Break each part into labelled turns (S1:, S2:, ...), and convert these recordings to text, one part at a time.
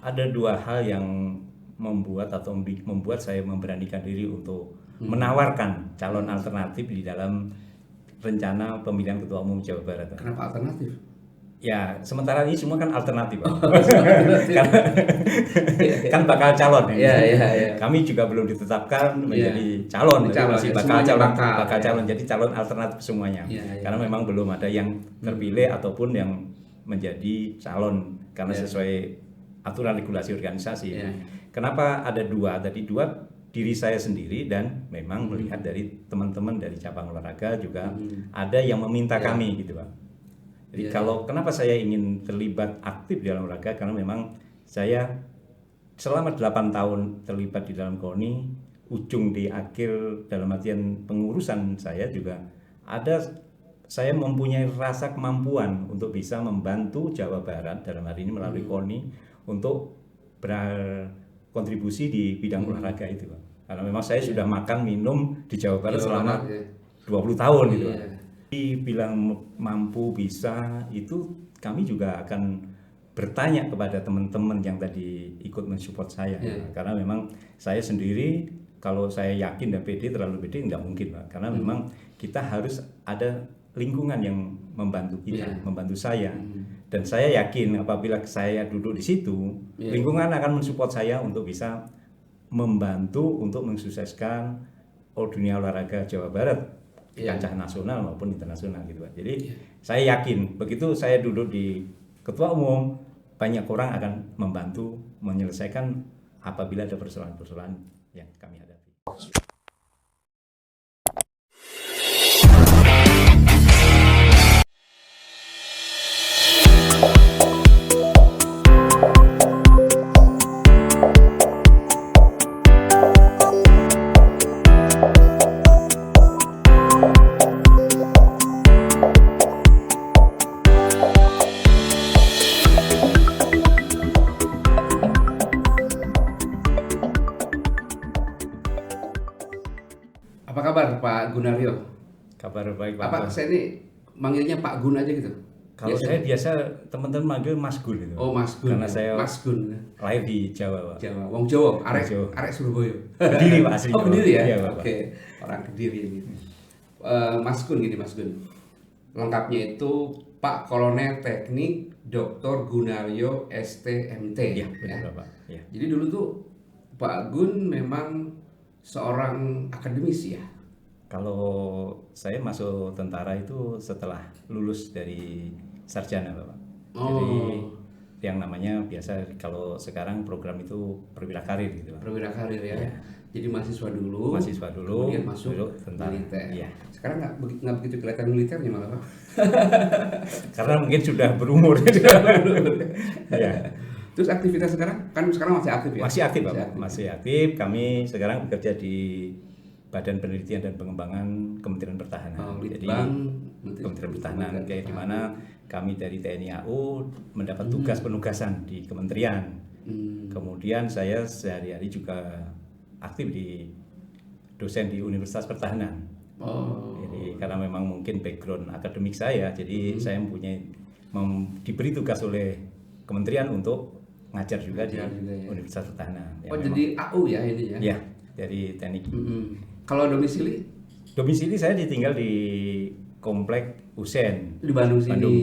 S1: Ada dua hal yang membuat saya memberanikan diri untuk menawarkan calon alternatif di dalam rencana pemilihan ketua umum Jawa Barat.
S2: Kenapa alternatif?
S1: Ya, sementara ini semua kan alternatif, Pak.
S2: Alternatif.
S1: Kan bakal calon ya.
S2: Iya.
S1: Kami juga belum ditetapkan
S2: Iya.
S1: menjadi calon,
S2: Ini calon,
S1: masih
S2: ya.
S1: bakal
S2: Semuanya
S1: calon,
S2: bakal, ya.
S1: calon. Jadi calon alternatif semuanya.
S2: Iya.
S1: Karena memang belum ada yang terpilih ataupun yang menjadi calon karena
S2: Iya.
S1: sesuai aturan regulasi organisasi.
S2: Iya.
S1: Kenapa ada dua? Tadi dua, diri saya sendiri dan memang melihat dari teman-teman dari cabang olahraga juga ada yang meminta kami gitu, Pak. Jadi kalau kenapa saya ingin terlibat aktif di dalam olahraga, karena memang saya selama 8 tahun terlibat di dalam KONI, ujung di akhir dalam artian pengurusan saya juga ada, saya mempunyai rasa kemampuan untuk bisa membantu Jawa Barat dalam hari ini melalui KONI untuk berkontribusi di bidang olahraga itu, Pak. Karena memang saya sudah makan minum di Jawa Barat selama 20 tahun gitu, Pak. Bilang mampu bisa itu kami juga akan bertanya kepada teman-teman yang tadi ikut mensupport saya, karena memang saya sendiri kalau saya yakin dan pede terlalu pede nggak mungkin, Pak, karena memang kita harus ada lingkungan yang membantu kita, membantu saya, dan saya yakin apabila saya duduk di situ, lingkungan akan mensupport saya untuk bisa membantu untuk mensukseskan dunia olahraga Jawa Barat di kancah nasional maupun internasional gitu, Pak. Jadi saya yakin begitu saya duduk di ketua umum, banyak orang akan membantu menyelesaikan apabila ada persoalan-persoalan yang kami hadapi.
S2: Apa kabar Pak Gunaryo?
S1: Kabar baik, Pak.
S2: Apa saya ini manggilnya Pak Gun aja gitu?
S1: Kalau saya biasa teman-teman manggil Mas Gun itu.
S2: Oh, Mas Gun.
S1: Karena saya
S2: Mas Gun.
S1: lahir di Jawa, Pak.
S2: Jawa. Wong Jawa,
S1: Jawa.
S2: arek Surabaya.
S1: Kediri, Pak, asli.
S2: Oh, Kediri ya?
S1: Iya, Pak.
S2: Oke, orang Kediri ini. Mas Gun gini, Mas Gun. Lengkapnya itu Pak Kolonel Teknik Dr. Gunaryo STMT.
S1: Iya, benar, Pak. Ya.
S2: Jadi dulu tuh Pak Gun memang seorang akademisi ya.
S1: Kalau saya masuk tentara itu setelah lulus dari sarjana, Bapak. Jadi yang namanya biasa kalau sekarang program itu perwira karir gitu, Pak.
S2: Perwira karir ya. Jadi mahasiswa dulu. Kemudian masuk
S1: tentara.
S2: militer.
S1: Iya.
S2: Sekarang nggak begitu kelihatan militernya malah, Pak.
S1: Karena mungkin sudah berumur. Ya.
S2: Terus aktivitas sekarang kan sekarang masih aktif ya?
S1: Masih aktif, Bapak. Masih aktif. Kami sekarang bekerja di Badan Penelitian dan Pengembangan Kementerian Pertahanan. Jadi Kementerian Pertahanan, kayak di mana kami dari TNI AU mendapat tugas penugasan di kementerian. Kemudian saya sehari-hari juga aktif di dosen di Universitas Pertahanan. Jadi karena memang mungkin background akademik saya, jadi saya diberi tugas oleh kementerian untuk ngajar juga di Universitas Pertahanan.
S2: Jadi AU ya ini ya?
S1: Ya, dari teknik.
S2: Kalau domisili?
S1: Domisili saya ditinggal di Komplek Usen.
S2: Di Bandung sini.
S1: Bandung.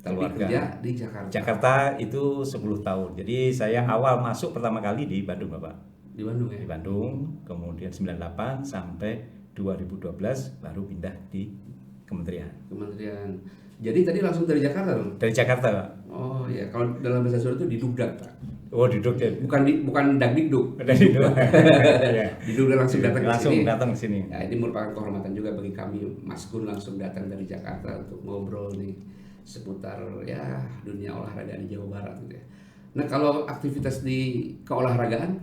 S2: Tapi kerja di Jakarta.
S1: Jakarta itu 10 tahun. Jadi saya awal masuk pertama kali di Bandung, Bapak.
S2: Di Bandung ya?
S1: Di Bandung, kemudian 98 sampai 2012 baru pindah di kementerian.
S2: Jadi tadi langsung dari Jakarta dong?
S1: Dari Jakarta, Pak.
S2: Oh iya, kalau dalam bahasa Sunda itu didugdak, Pak.
S1: Oh, duduk ya.
S2: Bukan dagdikduk. Didugdak langsung datang ke sini. Ya, ini merupakan kehormatan juga bagi kami, Mas Gun langsung datang dari Jakarta untuk ngobrol nih seputar ya dunia olahraga di Jawa Barat gitu ya. Nah, kalau aktivitas di keolahragaan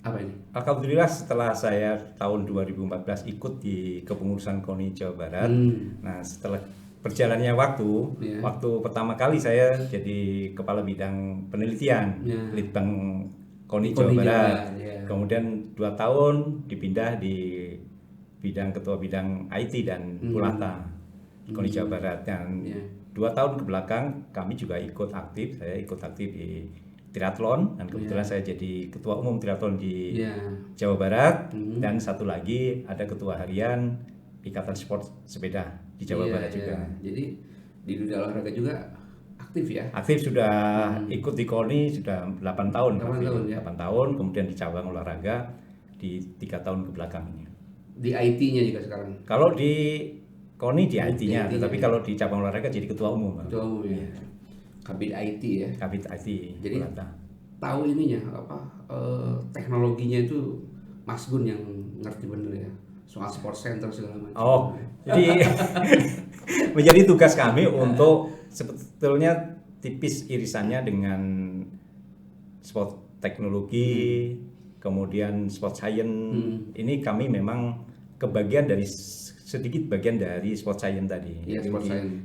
S2: apa ini?
S1: Alhamdulillah setelah saya tahun 2014 ikut di kepengurusan KONI Jawa Barat. Nah, setelah berjalannya waktu pertama kali saya jadi kepala bidang penelitian Litbang KONI Jawa Barat. Kemudian 2 tahun dipindah di ketua bidang IT dan Pulata KONI Jawa Barat. Dan 2 tahun ke belakang kami juga saya ikut aktif di triathlon, dan kebetulan saya jadi ketua umum triathlon di Jawa Barat, dan satu lagi ada ketua harian Ikatan Sport Sepeda di Jawa Barat juga.
S2: Jadi di dunia olahraga juga aktif ya?
S1: Aktif, sudah ikut di KONI sudah 8 tahun.
S2: 8
S1: tahun, kemudian di cabang olahraga di 3 tahun ke belakang ini.
S2: Di IT-nya juga sekarang?
S1: Kalau di KONI di IT-nya, tetapi kalau di cabang olahraga jadi ketua umum.
S2: Ketua umum ya. Kabid IT ya?
S1: Kabid IT.
S2: Jadi tahu ininya teknologinya itu Mas Gun yang ngerti bener ya? Soal sport center segala macam.
S1: Oh, jadi menjadi tugas kami untuk sebetulnya tipis irisannya dengan sport teknologi, kemudian sport science. Ini kami memang kebagian dari sedikit bagian dari sport science tadi.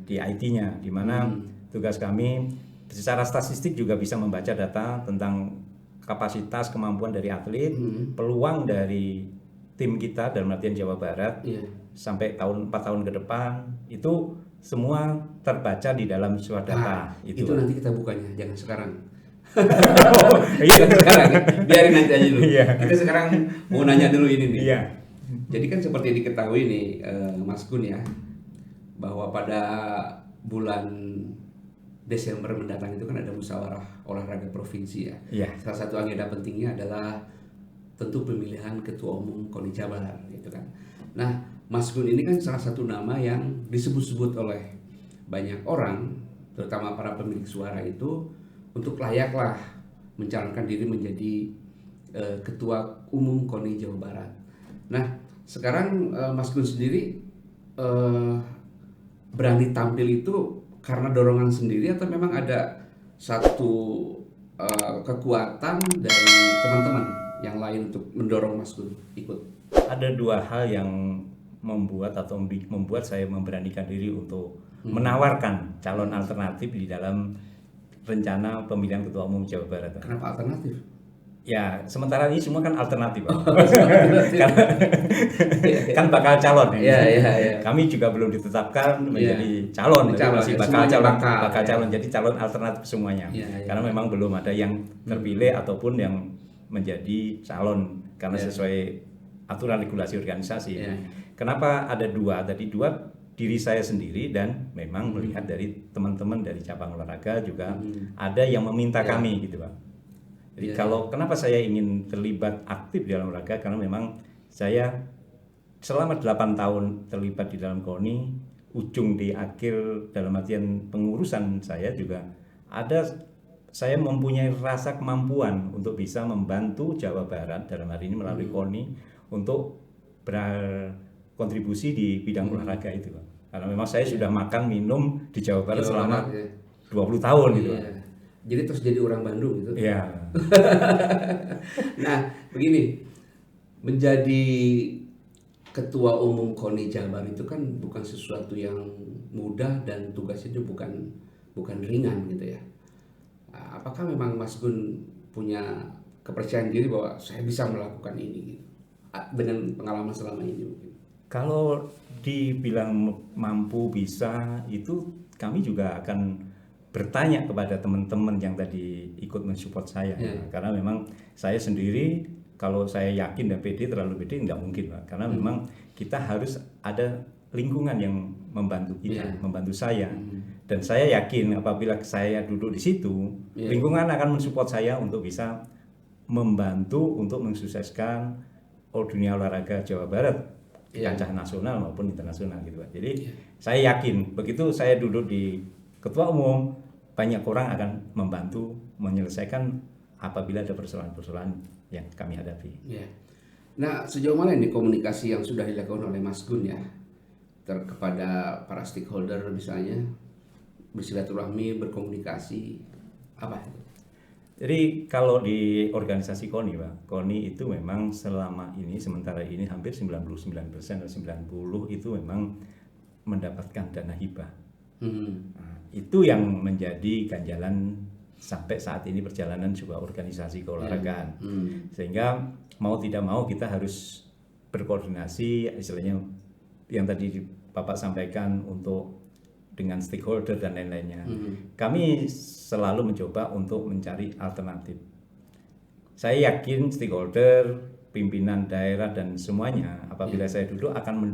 S1: Di IT-nya, di mana tugas kami secara statistik juga bisa membaca data tentang kapasitas kemampuan dari atlet, peluang dari tim kita dalam artian Jawa Barat sampai 4 tahun ke depan, itu semua terbaca di dalam suatu data.
S2: Itu nanti kita bukanya, jangan sekarang. Jangan sekarang, biarin nanti aja dulu. Kita sekarang mau nanya dulu ini nih. Jadi kan seperti diketahui nih Mas Gun ya, bahwa pada bulan Desember mendatang itu kan ada musyawarah olahraga provinsi ya. Salah satu agenda pentingnya adalah tentu pemilihan ketua umum KONI Jabar gitu kan. Nah, Mas Gun ini kan salah satu nama yang disebut-sebut oleh banyak orang, terutama para pemilik suara itu, untuk layaklah mencalonkan diri menjadi ketua umum KONI Jawa Barat. Nah, sekarang Mas Gun sendiri berani tampil itu karena dorongan sendiri atau memang ada satu kekuatan dari teman-teman yang lain untuk mendorong Mas Gun ikut?
S1: Ada 2 hal yang membuat saya memberanikan diri untuk menawarkan calon alternatif di dalam rencana pemilihan ketua umum Jawa Barat.
S2: Kenapa alternatif?
S1: Ya, sementara ini semua kan alternatif, Pak. Kan bakal calon ya. Kami juga belum ditetapkan menjadi calon, masih bakal calon. Jadi calon alternatif semuanya. Karena memang belum ada yang terpilih ataupun yang menjadi calon karena sesuai aturan regulasi organisasi. Kenapa ada 2? Tadi 2 diri saya sendiri, dan memang melihat dari teman-teman dari cabang olahraga juga ada yang meminta kami gitu, Pak. Jadi kalau kenapa saya ingin terlibat aktif di dalam olahraga, karena memang saya selama 8 tahun terlibat di dalam KONI, ujung di akhir dalam artian pengurusan saya juga ada, saya mempunyai rasa kemampuan untuk bisa membantu Jawa Barat dalam hari ini melalui KONI untuk berkontribusi di bidang olahraga itu, Pak. Karena memang saya sudah makan minum di Jawa Barat selama 20 tahun gitu.
S2: Jadi terus jadi orang Bandung gitu.
S1: Iya.
S2: Nah, begini, menjadi ketua umum KONI Jabar itu kan bukan sesuatu yang mudah dan tugasnya itu bukan ringan gitu ya. Apakah memang Mas Gun punya kepercayaan diri bahwa saya bisa melakukan ini gitu, dengan pengalaman selama ini mungkin?
S1: Kalau dibilang mampu bisa, itu kami juga akan bertanya kepada teman-teman yang tadi ikut mensupport saya. Karena memang saya sendiri, kalau saya yakin dan terlalu pede nggak mungkin, Pak. Karena memang kita harus ada lingkungan yang membantu kita, membantu saya. Dan saya yakin apabila saya duduk di situ, lingkungan akan mensupport saya untuk bisa membantu untuk mensukseskan dunia olahraga Jawa Barat, kancah nasional maupun internasional gitu, Pak. Jadi saya yakin begitu saya duduk di ketua umum, banyak orang akan membantu menyelesaikan apabila ada persoalan-persoalan yang kami hadapi.
S2: Nah, sejauh mana ini komunikasi yang sudah dilakukan oleh Mas Gun ya kepada para stakeholder, misalnya bersilaturahmi, berkomunikasi, apa?
S1: Jadi kalau di organisasi KONI, Pak, KONI itu memang selama ini, sementara ini hampir 99% atau 90% itu memang mendapatkan dana hibah. Nah, itu yang menjadi ganjalan sampai saat ini perjalanan sebuah organisasi keolahragaan. Sehingga mau tidak mau kita harus berkoordinasi, istilahnya yang tadi Bapak sampaikan, untuk dengan stakeholder dan lain-lainnya. Kami selalu mencoba untuk mencari alternatif. Saya yakin stakeholder, pimpinan daerah dan semuanya apabila saya duduk akan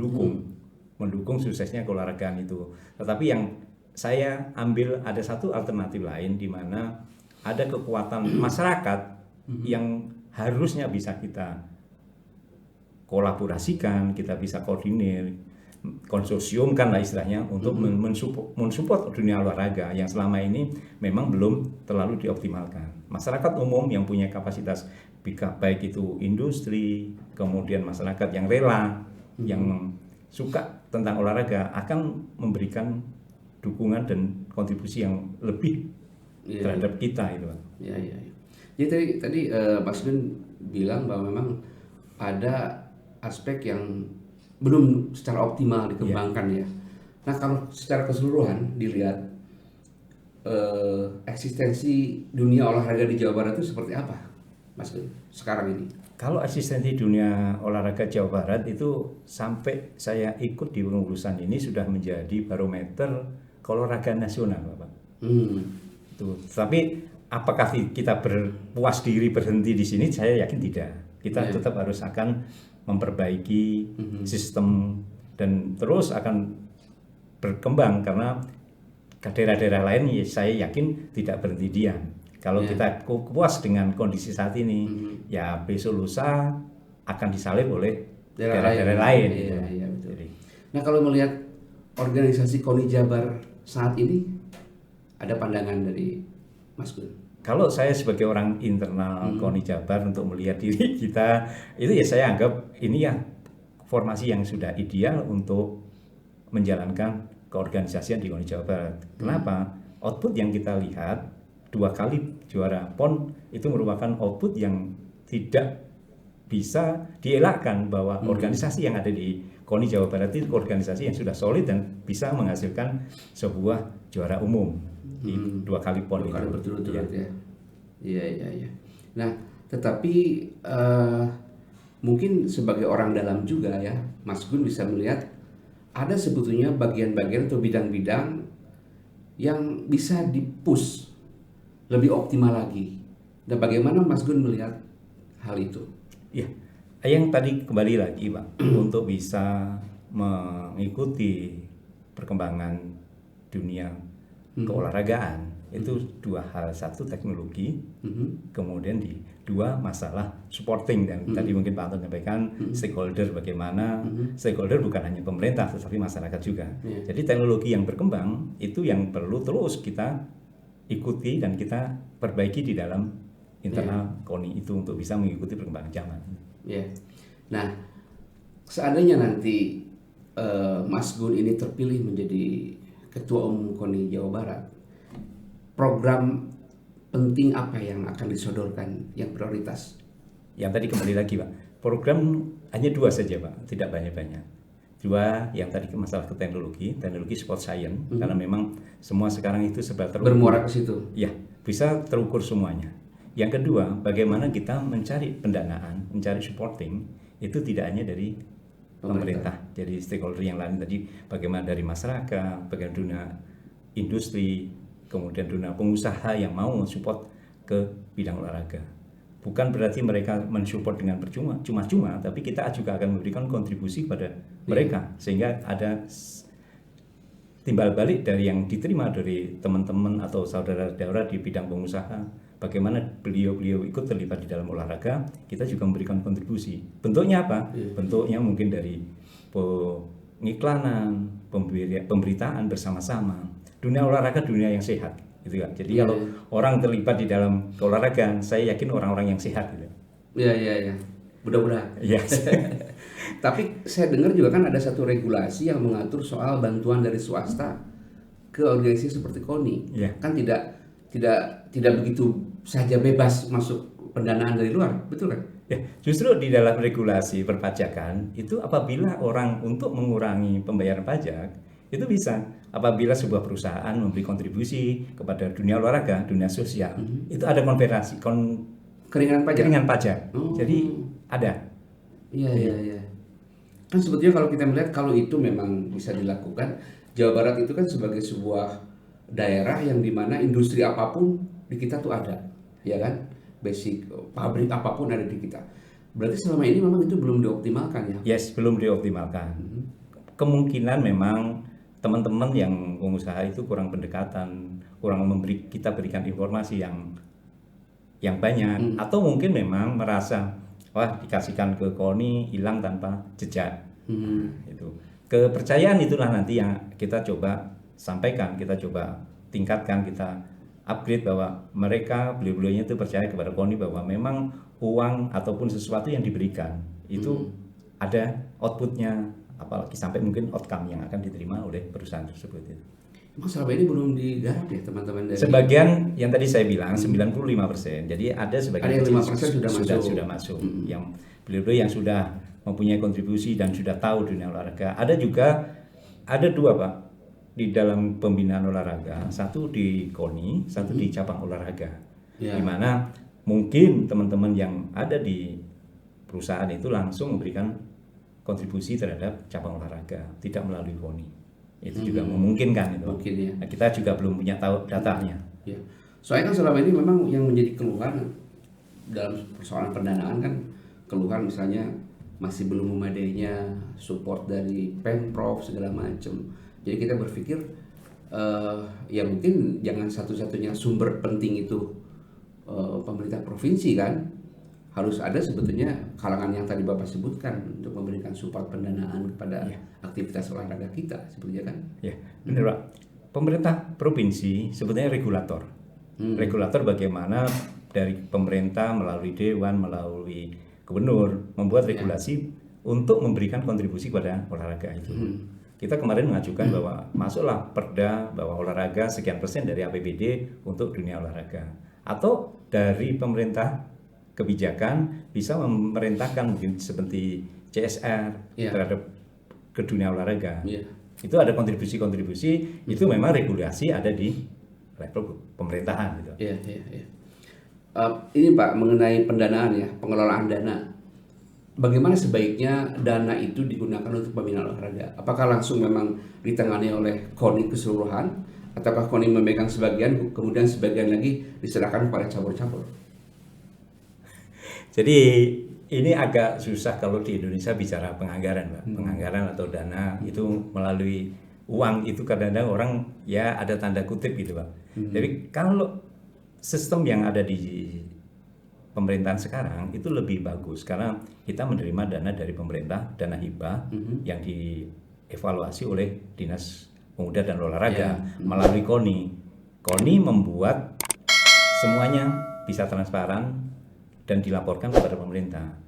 S1: mendukung suksesnya keolahragaan itu. Tetapi yang saya ambil ada satu alternatif lain di mana ada kekuatan masyarakat yang harusnya bisa kita kolaborasikan, kita bisa koordinir, konsorsiumkan lah istilahnya untuk mensupport dunia olahraga yang selama ini memang belum terlalu dioptimalkan. Masyarakat umum yang punya kapasitas baik itu industri, kemudian masyarakat yang rela, yang suka tentang olahraga akan memberikan dukungan dan kontribusi yang lebih terhadap kita itu.
S2: Jadi tadi Mas Gun bilang bahwa memang ada aspek yang belum secara optimal dikembangkan ya. Nah kalau secara keseluruhan dilihat eksistensi dunia olahraga di Jawa Barat itu seperti apa, Mas Gun, sekarang ini?
S1: Kalau eksistensi dunia olahraga Jawa Barat itu sampai saya ikut di pengurusan ini sudah menjadi barometer olahraga nasional, Bapak. Itu. Tapi apakah kita berpuas diri berhenti di sini? Saya yakin tidak. Kita tetap harus akan memperbaiki sistem dan terus akan berkembang karena daerah-daerah lain saya yakin tidak berhenti diam. Kalau kita puas dengan kondisi saat ini, ya besok lusa akan disalib oleh daerah-daerah lain.
S2: Iya, betul. Nah kalau melihat organisasi KONI Jabar saat ini, ada pandangan dari Mas Gun?
S1: Kalau saya sebagai orang internal KONI Jabar untuk melihat diri kita, itu ya saya anggap ini ya formasi yang sudah ideal untuk menjalankan keorganisasian di KONI Jawa Barat. Kenapa? Output yang kita lihat 2 kali juara PON itu merupakan output yang tidak bisa dielakkan bahwa organisasi yang ada di KONI Jawa Barat itu organisasi yang sudah solid dan bisa menghasilkan sebuah juara umum di 2 kali PON itu.
S2: 2 kali berturut-turut ya. Iya. Nah, tetapi mungkin sebagai orang dalam juga ya, Mas Gun bisa melihat ada sebetulnya bagian-bagian atau bidang-bidang yang bisa di-push lebih optimal lagi. Dan bagaimana Mas Gun melihat hal itu?
S1: Ya, yang tadi kembali lagi Pak, untuk bisa mengikuti perkembangan dunia keolahragaan itu 2 hal, 1 teknologi, kemudian 2 masalah supporting dan tadi mungkin Pak Anton sampaikan stakeholder bagaimana, stakeholder bukan hanya pemerintah tetapi masyarakat juga. Jadi teknologi yang berkembang itu yang perlu terus kita ikuti dan kita perbaiki di dalam internal KONI itu untuk bisa mengikuti perkembangan zaman.
S2: Nah, seandainya nanti Mas Gun ini terpilih menjadi Ketua Umum KONI Jawa Barat, program penting apa yang akan disodorkan yang prioritas?
S1: Yang tadi kembali lagi Pak, program hanya 2 saja Pak, tidak banyak-banyak. 2 yang tadi masalah ke teknologi sport science, karena memang semua sekarang itu serba terukur.
S2: Bermuara ke situ.
S1: Ya, bisa terukur semuanya. Yang kedua, bagaimana kita mencari pendanaan, mencari supporting itu tidak hanya dari pemerintah, jadi stakeholder yang lain tadi, bagaimana dari masyarakat, bagaimana dunia industri, kemudian dunia pengusaha yang mau mensupport ke bidang olahraga. Bukan berarti mereka mensupport dengan cuma-cuma, tapi kita juga akan memberikan kontribusi pada mereka sehingga ada timbal balik dari yang diterima dari teman-teman atau saudara-saudara di bidang pengusaha. Bagaimana beliau-beliau ikut terlibat di dalam olahraga, kita juga memberikan kontribusi. Bentuknya apa? Bentuknya mungkin dari pengiklanan, pemberitaan bersama-sama. Dunia olahraga dunia yang sehat, gitu kan. Jadi kalau orang terlibat di dalam keolahragaan, saya yakin orang-orang yang sehat, gitu.
S2: Iya. Mudah-mudahan.
S1: Iya.
S2: Tapi saya dengar juga kan ada satu regulasi yang mengatur soal bantuan dari swasta ke organisasi seperti KONI. Kan tidak begitu saja bebas masuk pendanaan dari luar, betul kan?
S1: Ya, justru di dalam regulasi perpajakan itu apabila orang untuk mengurangi pembayaran pajak itu bisa apabila sebuah perusahaan memberi kontribusi kepada dunia olahraga, dunia sosial, itu ada konversi keringanan pajak. Jadi ada.
S2: Iya. Kan sebetulnya kalau kita melihat kalau itu memang bisa dilakukan, Jawa Barat itu kan sebagai sebuah daerah yang dimana industri apapun di kita tuh ada, ya kan? Basic pabrik apapun ada di kita. Berarti selama ini memang itu belum dioptimalkan ya?
S1: Yes, belum dioptimalkan. Kemungkinan memang teman-teman yang pengusaha itu kurang pendekatan, kurang kita berikan informasi yang banyak, atau mungkin memang merasa wah dikasihkan ke KONI hilang tanpa jejak. Itu kepercayaan itulah nanti yang kita coba sampaikan, kita coba tingkatkan, kita upgrade bahwa mereka beliau-beliaunya itu percaya kepada KONI bahwa memang uang ataupun sesuatu yang diberikan itu ada outputnya, apalagi sampai mungkin outcome yang akan diterima oleh perusahaan tersebut itu.
S2: Emang selama ini belum digarap ya teman-teman dari
S1: sebagian yang tadi saya bilang 95%. Jadi ada sebagian
S2: ada 5%
S1: sudah masuk. Yang beliau-beliau yang sudah mempunyai kontribusi dan sudah tahu dunia olahraga. Ada juga ada dua Pak di dalam pembinaan olahraga, satu di KONI, satu di cabang olahraga. Di mana mungkin teman-teman yang ada di perusahaan itu langsung memberikan kontribusi terhadap cabang olahraga, tidak melalui KONI. Itu juga memungkinkan itu.
S2: Mungkin ya.
S1: Nah, kita juga belum punya tahu datanya.
S2: Ya. Soalnya kan selama ini memang yang menjadi keluhan dalam persoalan pendanaan kan keluhan misalnya masih belum memadainya support dari Pemprov segala macam. Jadi kita berpikir ya mungkin jangan satu-satunya sumber penting itu pemerintah provinsi kan, harus ada sebetulnya kalangan yang tadi Bapak sebutkan untuk memberikan support pendanaan kepada aktivitas olahraga kita sebetulnya kan.
S1: Ya, benar Pak. Pemerintah provinsi sebetulnya regulator. Regulator bagaimana dari pemerintah melalui dewan, melalui gubernur membuat regulasi untuk memberikan kontribusi kepada olahraga itu. Kita kemarin mengajukan bahwa masuklah perda bahwa olahraga sekian persen dari APBD untuk dunia olahraga. Atau dari pemerintah kebijakan bisa memerintahkan mungkin seperti CSR terhadap ke dunia olahraga. Itu ada kontribusi-kontribusi, itu memang regulasi ada di level pemerintahan gitu.
S2: Ini Pak mengenai pendanaan ya, pengelolaan dana. Bagaimana sebaiknya dana itu digunakan untuk pembinaan olahraga? Apakah langsung memang ditangani oleh KONI keseluruhan, ataukah KONI memegang sebagian, kemudian sebagian lagi diserahkan kepada cabur-cabur?
S1: Jadi ini agak susah kalau di Indonesia bicara penganggaran, Pak. Penganggaran atau dana itu melalui uang itu kadang-kadang orang ya ada tanda kutip gitu, Pak. Jadi kalau sistem yang ada di pemerintahan sekarang itu lebih bagus karena kita menerima dana dari pemerintah, dana hibah yang dievaluasi oleh Dinas Pemuda dan Olahraga melalui KONI. KONI membuat semuanya bisa transparan dan dilaporkan kepada pemerintah.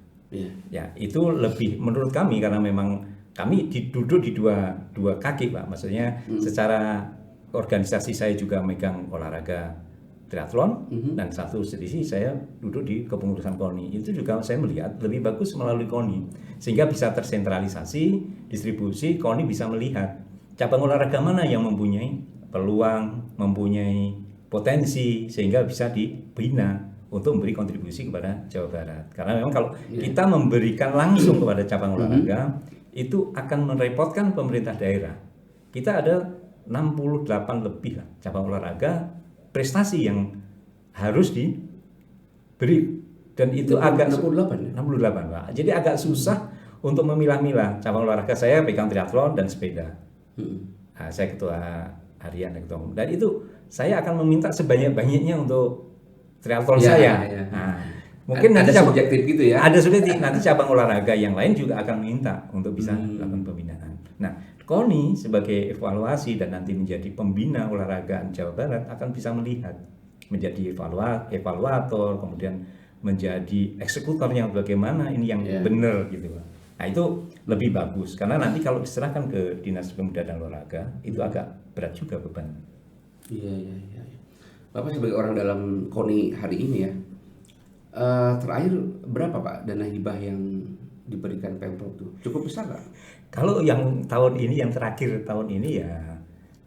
S1: Ya, itu lebih menurut kami karena memang kami duduk di dua kaki, Pak. Maksudnya secara organisasi saya juga megang olahraga triathlon dan satu sisi saya duduk di kepengurusan KONI. Itu juga saya melihat lebih bagus melalui KONI sehingga bisa tersentralisasi distribusi. KONI bisa melihat cabang olahraga mana yang mempunyai peluang, mempunyai potensi sehingga bisa dibina untuk memberi kontribusi kepada Jawa Barat. Karena memang kalau kita memberikan langsung kepada cabang olahraga itu akan merepotkan pemerintah daerah. Kita ada 68 lebih lah cabang olahraga prestasi yang harus diberi dan itu agak 68 Pak. Jadi agak susah untuk memilah-milah cabang olahraga. Saya pegang triathlon dan sepeda. Nah, saya ketua harian dan ketua umum. Dan itu saya akan meminta sebanyak-banyaknya untuk triathlon saya. Nah, mungkin
S2: ada
S1: nanti
S2: subjektif gitu ya.
S1: Ada subjektif. Nanti cabang olahraga yang lain juga akan minta untuk bisa melakukan pembinaan. Nah, KONI sebagai evaluasi dan nanti menjadi pembina olahraga Jawa Barat akan bisa melihat menjadi evaluator, kemudian menjadi eksekutornya bagaimana ini yang benar gitu. Nah, itu lebih bagus karena nanti kalau diserahkan ke Dinas Pemuda dan Olahraga itu agak berat juga beban.
S2: Iya. Bapak sebagai orang dalam KONI hari ini ya, terakhir berapa Pak dana hibah yang diberikan Pemprov itu? Cukup besar nggak?
S1: Kalau yang tahun ini, yang terakhir tahun ini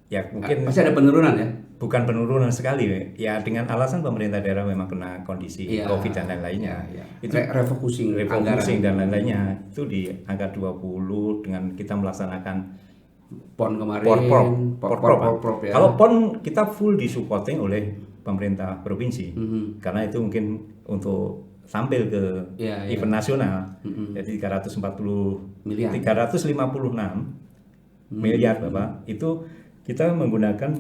S1: ya mungkin
S2: masih ada penurunan ya?
S1: Bukan penurunan sekali, ya dengan alasan pemerintah daerah memang kena kondisi COVID dan lain-lainnya.
S2: Itu refocusing
S1: dan lain-lainnya itu di angka 20 dengan kita melaksanakan
S2: PON kemarin,
S1: Porprov ya. Kalau PON kita full disupporting oleh pemerintah provinsi, karena itu mungkin untuk tampil ke event nasional. Jadi 356 miliar Bapak, itu kita menggunakan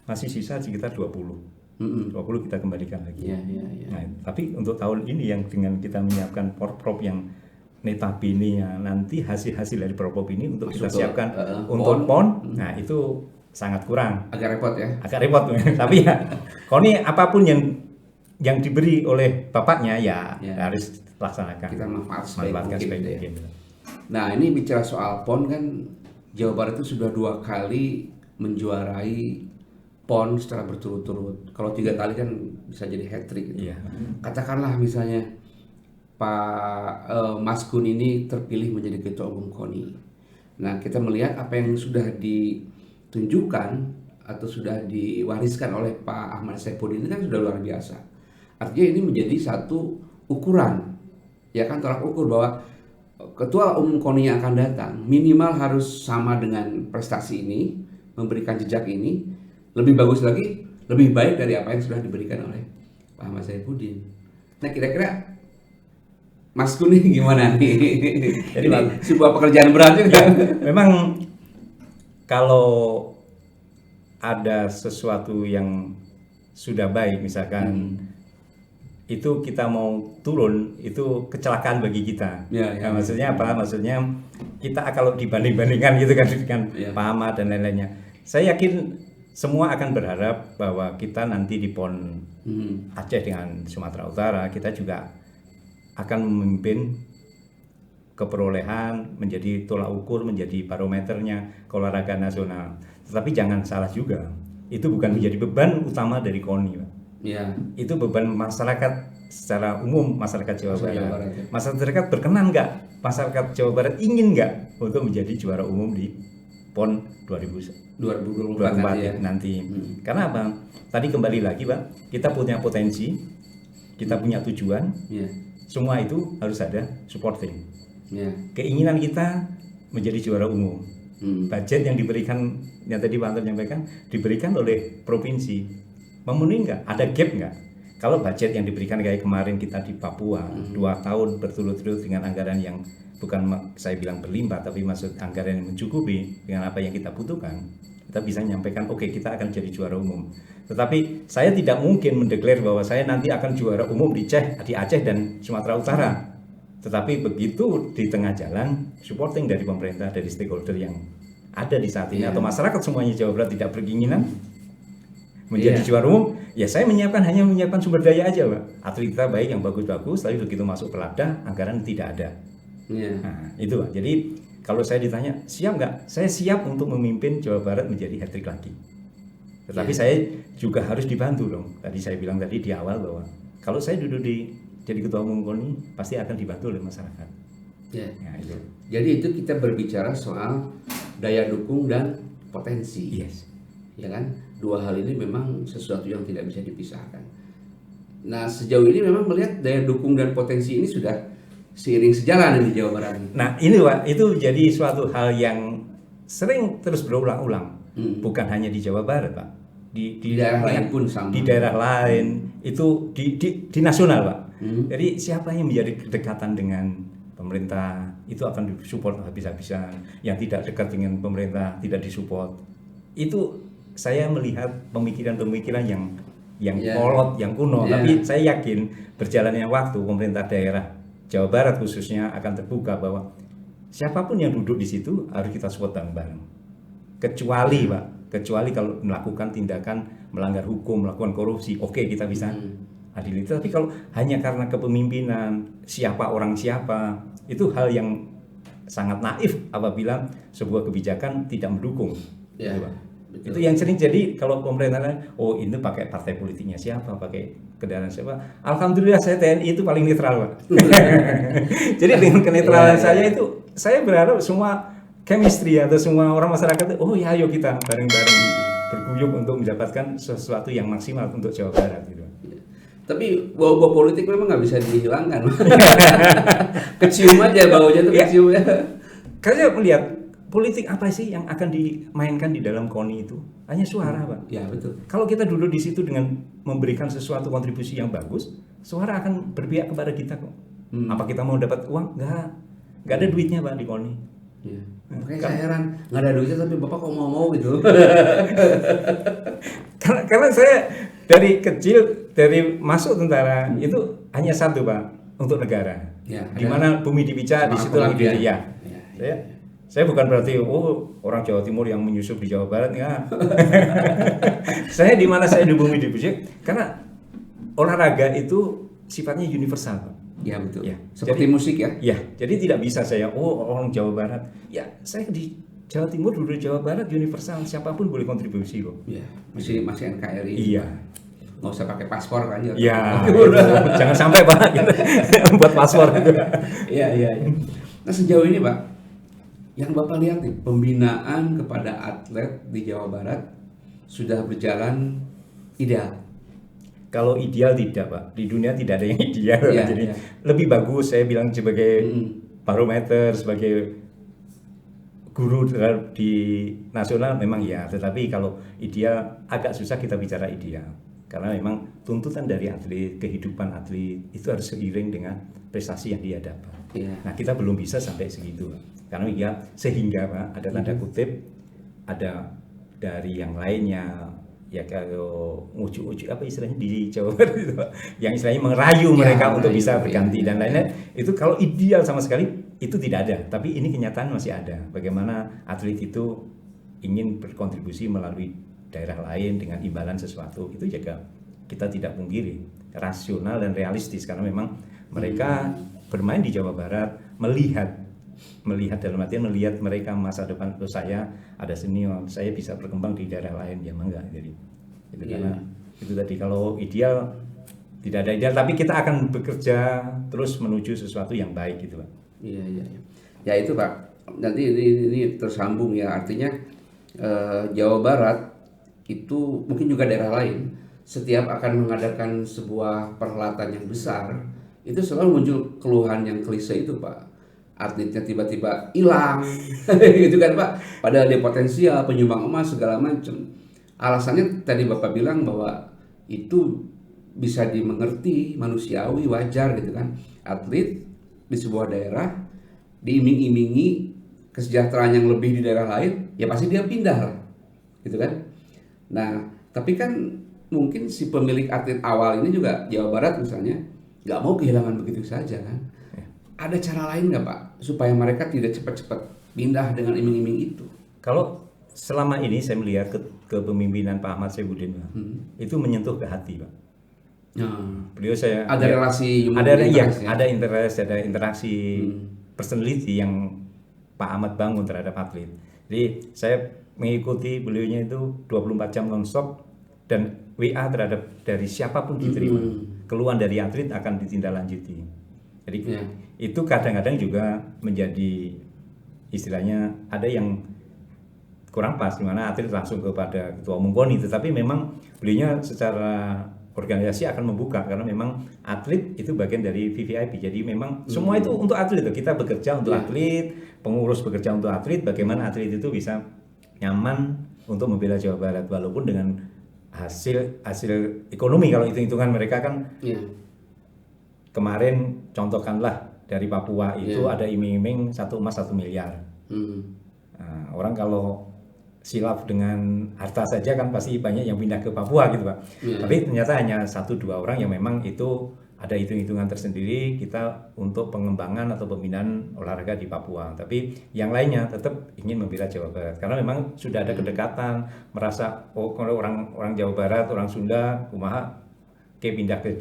S1: masih sisa sekitar 20 kita kembalikan lagi. Nah, tapi untuk tahun ini yang dengan kita menyiapkan Porprov yang notabene nanti hasil dari Porprov ini untuk kita siapkan untuk PON, nah itu sangat kurang.
S2: Agak repot ya?
S1: Agak repot, tapi ya KONI apapun yang diberi oleh bapaknya ya harus laksanakan.
S2: Kita manfaatkan sebaik mungkin. Nah, ini bicara soal PON kan, Jawa Barat itu sudah 2 kali menjuarai PON secara berturut-turut. Kalau 3 kali kan bisa jadi hat-trick gitu. Katakanlah misalnya Pak Mas Gun ini terpilih menjadi Ketua Umum KONI. Nah, kita melihat apa yang sudah ditunjukkan atau sudah diwariskan oleh Pak Ahmad Saifuddin ini kan sudah luar biasa. Artinya ini menjadi satu ukuran, ya kan, tolak ukur bahwa Ketua Umum KONI yang akan datang minimal harus sama dengan prestasi ini, memberikan jejak ini, lebih bagus lagi, lebih baik dari apa yang sudah diberikan oleh Pak Ahmad Saifuddin. Nah, kira-kira Mas Gun ini gimana nih? Jadi sebuah pekerjaan berat juga.
S1: Memang kalau ada sesuatu yang sudah baik, misalkan itu kita mau turun, itu kecelakaan bagi kita. Nah, maksudnya apa? Maksudnya kita kalau dibanding-bandingkan gitu kan dengan Pak Ahmad dan lain-lainnya. Saya yakin semua akan berharap bahwa kita nanti di PON Aceh dengan Sumatera Utara, kita juga akan memimpin keperolehan, menjadi tolak ukur, menjadi barometernya keolahragaan nasional. Tetapi jangan salah juga, itu bukan menjadi beban utama dari KONI, Pak. Itu beban masyarakat secara umum, masyarakat Jawa Barat. Masyarakat berkenan nggak? Masyarakat Jawa Barat ingin nggak untuk menjadi juara umum di PON 2024 nanti? Karena apa? Tadi kembali lagi, Pak, kita punya potensi, kita punya tujuan, semua itu harus ada supporting. Keinginan kita menjadi juara umum. Budget yang diberikan, yang tadi Pak Anton menyampaikan, diberikan oleh provinsi. Memenuhi nggak? Ada gap nggak? Kalau budget yang diberikan kayak kemarin kita di Papua 2 tahun berturut-turut dengan anggaran yang bukan saya bilang berlimpah, tapi maksud anggaran yang mencukupi dengan apa yang kita butuhkan, kita bisa menyampaikan oke, kita akan jadi juara umum. Tetapi saya tidak mungkin mendeklar bahwa saya nanti akan juara umum di Aceh dan Sumatera Utara. Tetapi begitu di tengah jalan supporting dari pemerintah, dari stakeholder yang ada di saat ini, atau masyarakat semuanya Jawa Barat tidak berkeinginan menjadi juara umum, ya saya hanya menyiapkan sumber daya aja, Pak. Atlet kita baik yang bagus-bagus, tapi begitu masuk Pelada, anggaran tidak ada. Nah, itu, Pak. Jadi kalau saya ditanya, siap nggak? Saya siap untuk memimpin Jawa Barat menjadi hat-trick lagi. Tetapi saya juga harus dibantu dong. Tadi saya bilang tadi di awal bahwa kalau saya duduk jadi ketua umum KONI, pasti akan dibantu oleh masyarakat. Nah, itu.
S2: Jadi itu kita berbicara soal daya dukung dan potensi. Ya kan? 2 hal ini memang sesuatu yang tidak bisa dipisahkan. Nah, sejauh ini memang melihat daya dukung dan potensi ini sudah seiring sejalan di Jawa Barat.
S1: Nah, ini, Pak, itu jadi suatu hal yang sering terus berulang-ulang. Bukan hanya di Jawa Barat, Pak. Di
S2: daerah lain pun sama.
S1: Di daerah lain itu di nasional, Pak. Jadi siapa yang menjadi kedekatan dengan pemerintah itu akan disupport habis-habisan. Yang tidak dekat dengan pemerintah tidak disupport. Itu saya melihat pemikiran-pemikiran yang kolot, yang kuno. Tapi saya yakin berjalannya waktu pemerintah daerah Jawa Barat khususnya akan terbuka bahwa siapapun yang duduk di situ harus kita support bareng-bareng. Kecuali, Pak, kalau melakukan tindakan melanggar hukum, melakukan korupsi, oke, kita bisa adili. Tapi kalau hanya karena kepemimpinan, siapa orang siapa, itu hal yang sangat naif apabila sebuah kebijakan tidak mendukung. Gitu, Pak. Betul. Itu yang sering jadi kalau pemerintahan, oh ini pakai partai politiknya siapa, pakai kendaraan siapa. Alhamdulillah saya TNI itu paling netral, Pak. Jadi dengan kenetralan saya itu, saya berharap semua chemistry atau semua orang masyarakat, oh ya ayo kita bareng-bareng berguyup untuk mendapatkan sesuatu yang maksimal untuk Jawa Barat gitu.
S2: Tapi bau-bau politik memang nggak bisa dihilangkan. Kecium aja baunya tuh, kecium ya.
S1: Karena melihat politik apa sih yang akan dimainkan di dalam KONI itu? Hanya suara, Pak.
S2: Ya, betul.
S1: Kalau kita duduk di situ dengan memberikan sesuatu kontribusi yang bagus, suara akan berpihak kepada kita kok. Apa kita mau dapat uang? Nggak ada duitnya, Pak, di KONI.
S2: Ya. Makanya saya heran, nggak ada duitnya tapi Bapak kok mau gitu.
S1: Karena saya dari kecil, dari masuk tentara itu hanya satu, Pak, untuk negara.
S2: Ya,
S1: di mana bumi dipijak, di situ ide ya. Saya bukan berarti orang Jawa Timur yang menyusup di Jawa Barat, ya. Saya di mana saya di bumi dipijak, karena olahraga itu sifatnya universal, Pak.
S2: Ya, betul.
S1: Ya.
S2: Seperti
S1: jadi,
S2: musik ya.
S1: Ya, jadi tidak bisa saya orang Jawa Barat. Ya, saya di Jawa Timur, dulu Jawa Barat universal, siapapun boleh kontribusi kok.
S2: Iya, masih NKRI.
S1: Iya.
S2: Nggak usah pakai paspor kan ya.
S1: Iya. Jangan sampai, Pak, gitu. Buat paspor itu.
S2: Iya. Nah, sejauh ini, Pak, yang Bapak lihat nih, pembinaan kepada atlet di Jawa Barat sudah berjalan ideal.
S1: Kalau ideal tidak, Pak. Di dunia tidak ada yang ideal.
S2: Ya,
S1: jadi lebih bagus saya bilang sebagai barometer, sebagai guru di nasional memang ya. Tetapi kalau ideal agak susah kita bicara ideal. Karena memang tuntutan dari atlet, kehidupan atlet itu harus seiring dengan prestasi yang dia dapat.
S2: Ya.
S1: Nah, kita belum bisa sampai segitu, Pak. Karena ya sehingga, Pak, ada tanda kutip, ada dari yang lainnya. Ya kalau ujuk-ujuk apa istilahnya di Jawa Barat itu, yang istilahnya merayu mereka untuk bisa berganti dan lainnya, itu kalau ideal sama sekali itu tidak ada, tapi ini kenyataan masih ada. Bagaimana atlet itu ingin berkontribusi melalui daerah lain dengan imbalan sesuatu, itu juga kita tidak pungkiri, rasional dan realistis, karena memang mereka bermain di Jawa Barat, melihat dalam artian melihat mereka masa depan, saya ada senior, saya bisa berkembang di daerah lain, ya enggak. Jadi itu karena itu tadi, kalau ideal tidak ada ideal, tapi kita akan bekerja terus menuju sesuatu yang baik gitu, Pak.
S2: Iya. Ya itu, Pak. Nanti ini tersambung ya, artinya Jawa Barat itu mungkin juga daerah lain setiap akan mengadakan sebuah perhelatan yang besar itu selalu muncul keluhan yang klise itu, Pak. Atletnya tiba-tiba hilang, gitu kan, Pak. Padahal dia potensial, penyumbang emas segala macam. Alasannya tadi Bapak bilang bahwa itu bisa dimengerti, manusiawi, wajar gitu kan. Atlet di sebuah daerah diiming-imingi kesejahteraan yang lebih di daerah lain, ya pasti dia pindah lah, gitu kan. Nah, tapi kan mungkin si pemilik atlet awal ini juga Jawa Barat misalnya nggak mau kehilangan begitu saja kan. Ada cara lain nggak, Pak, supaya mereka tidak cepat-cepat pindah dengan iming-iming itu?
S1: Kalau selama ini saya melihat kepemimpinan Pak Ahmad Saifuddin, itu menyentuh ke hati, Pak. Beliau saya
S2: ada relasi,
S1: ada interaksi personality yang Pak Ahmad bangun terhadap atlet. Jadi saya mengikuti beliaunya itu 24 jam non-stop dan WA terhadap dari siapapun diterima. Keluhan dari atlet akan ditindaklanjuti. Jadi itu kadang-kadang juga menjadi istilahnya ada yang kurang pas, di mana atlet langsung kepada ketua umum KONI, tetapi memang beliaunya secara organisasi akan membuka, karena memang atlet itu bagian dari VVIP. Jadi memang semua itu untuk atlet, kita bekerja untuk atlet, pengurus bekerja untuk atlet, bagaimana atlet itu bisa nyaman untuk membela Jawa Barat walaupun dengan hasil ekonomi. Kalau hitung-hitungan mereka kan kemarin contohkanlah dari Papua itu ada iming-iming 1 emas 1 miliar. Nah, orang kalau silap dengan harta saja kan pasti banyak yang pindah ke Papua gitu, Pak. Tapi ternyata hanya 1-2 orang yang memang itu ada hitung-hitungan tersendiri kita untuk pengembangan atau pembinaan olahraga di Papua. Tapi yang lainnya tetap ingin membela Jawa Barat karena memang sudah ada kedekatan, merasa kalau orang Jawa Barat, orang Sunda, kumaha kayak pindah ke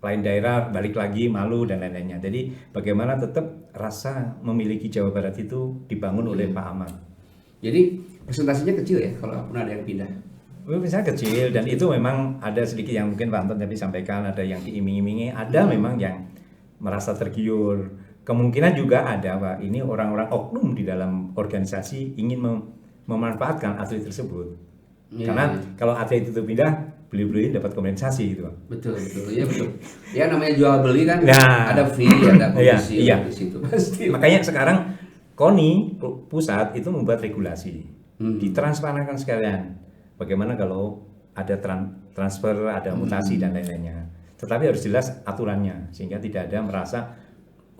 S1: lain daerah, balik lagi malu dan lain-lainnya. Jadi bagaimana tetap rasa memiliki Jawa Barat itu dibangun oleh Pak Ahmad.
S2: Jadi presentasinya kecil ya kalau pun ada yang pindah.
S1: Misalnya kecil, dan itu memang ada sedikit yang mungkin Pak Anton tadi sampaikan, ada yang diiming-imingi, ada memang yang merasa tergiur. Kemungkinan juga ada, Pak, ini orang-orang oknum di dalam organisasi ingin memanfaatkan atlet tersebut. Karena kalau atlet itu pindah, beli-beli dapat kompensasi gitu, Pak.
S2: Betul, ya betul. Ya namanya jual beli kan, ada fee, ada komisi di situ pasti.
S1: Makanya sekarang KONI pusat itu membuat regulasi, ditransparankan sekalian. Bagaimana kalau ada transfer, ada mutasi dan lain-lainnya. Tetapi harus jelas aturannya sehingga tidak ada merasa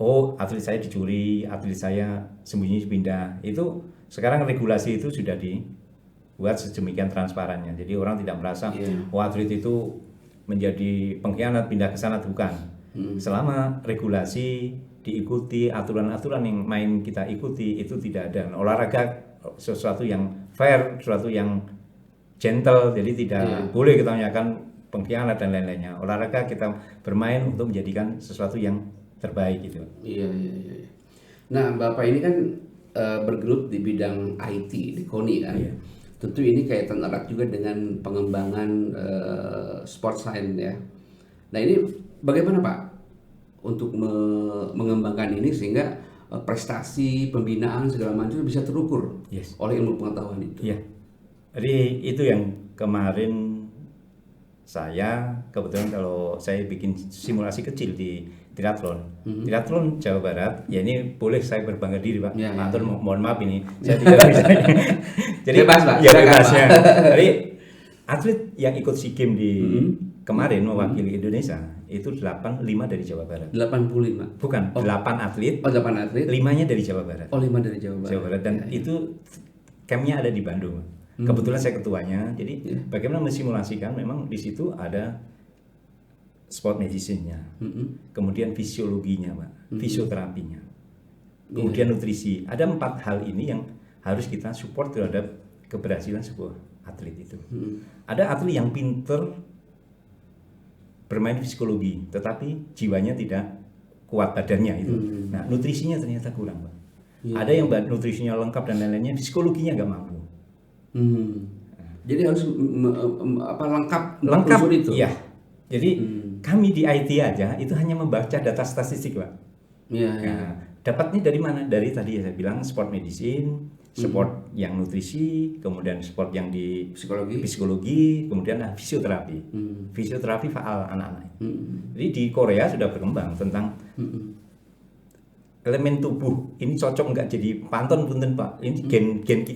S1: oh atlet saya dicuri, atlet saya sembunyi pindah. Itu sekarang regulasi itu sudah dibuat sedemikian transparannya. Jadi orang tidak merasa oh atlet itu menjadi pengkhianat pindah ke sana, bukan. Selama regulasi diikuti, aturan-aturan yang main kita ikuti, itu tidak ada. Olahraga sesuatu yang fair, sesuatu yang gentle, jadi tidak boleh kita tanyakan pengkhianat dan lain-lainnya. Olahraga kita bermain untuk menjadikan sesuatu yang terbaik gitu.
S2: Iya. Nah, Bapak ini kan bergelut di bidang IT di KONI kan. Iya. Tentu ini kaitan erat juga dengan pengembangan sport science ya. Nah, ini bagaimana Pak untuk mengembangkan ini sehingga prestasi, pembinaan segala macam bisa terukur oleh ilmu pengetahuan itu?
S1: Iya. Jadi itu yang kemarin saya kebetulan kalau saya bikin simulasi kecil di triathlon, triathlon Jawa Barat, ya ini boleh saya berbangga diri Pak. Matur mohon maaf ini, saya tidak bisa. Jadi
S2: bebas Pak.
S1: Ya bebasnya. Jadi atlet yang ikut SEA Games di kemarin mewakili Indonesia itu 85 dari Jawa Barat.
S2: 85.
S1: Bukan, 8 atlet.
S2: Oh, 8 atlet.
S1: 5-nya dari Jawa Barat.
S2: Oh, 5 dari Jawa Barat.
S1: Jawa Barat dan itu campnya ada di Bandung. Kebetulan saya ketuanya. Jadi bagaimana mensimulasikan memang di situ ada sport medicine-nya. Kemudian fisiologinya, Pak. Fisioterapinya. Kemudian nutrisi. Ada 4 hal ini yang harus kita support terhadap keberhasilan sebuah atlet itu. Ada atlet yang pinter bermain psikologi, tetapi jiwanya tidak kuat badannya itu. Nah, nutrisinya ternyata kurang, Pak. Ada yang nutrisinya lengkap dan lain-lainnya, psikologinya nggak mampu.
S2: Jadi harus
S1: lengkap itu. Iya. Jadi kami di IT aja itu hanya membaca data statistik, Pak. Nah, dapatnya dari mana? Dari tadi saya bilang sport medicine, sport yang nutrisi, kemudian sport yang di psikologi, kemudian fisioterapi. Fisioterapi faal anak-anak. Jadi di Korea sudah berkembang tentang elemen tubuh ini cocok nggak jadi pantun punten Pak. Ini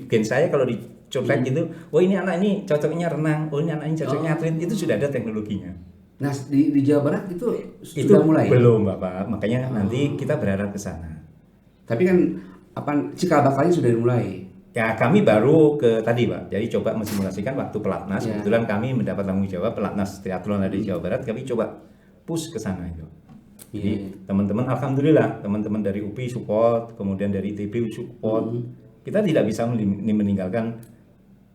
S1: gen saya kalau dicoret gitu, oh ini anak ini cocoknya renang, oh ini anak ini cocoknya atlet, itu sudah ada teknologinya.
S2: Nah di Jawa Barat itu sudah mulai?
S1: Belum Bapak, makanya nanti kita berharap ke sana.
S2: Tapi kan cikal bakalnya sudah dimulai.
S1: Ya kami baru ke tadi Pak, jadi coba mensimulasikan waktu pelatnas. Kebetulan kami mendapat tanggung jawab pelatnas triathlon di Jawa Barat, kami coba push ke sana itu. Jadi teman-teman, alhamdulillah teman-teman dari UPI support, kemudian dari ITB support. Kita tidak bisa meninggalkan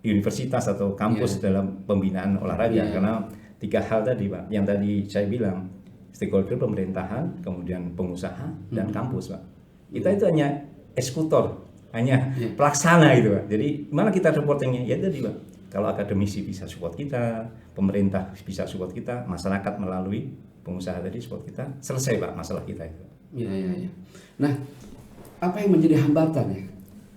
S1: universitas atau kampus dalam pembinaan olahraga karena 3 hal tadi Pak, yang tadi saya bilang, stakeholder pemerintahan, kemudian pengusaha dan kampus Pak. Kita itu hanya eksekutor, hanya pelaksana gitu Pak. Jadi mana kita supportingnya? Ya tadi Pak, kalau akademisi bisa support kita, pemerintah bisa support kita, masyarakat melalui pengusaha tadi support kita, selesai Pak masalah kita itu.
S2: Iya. Nah, apa yang menjadi hambatan ya?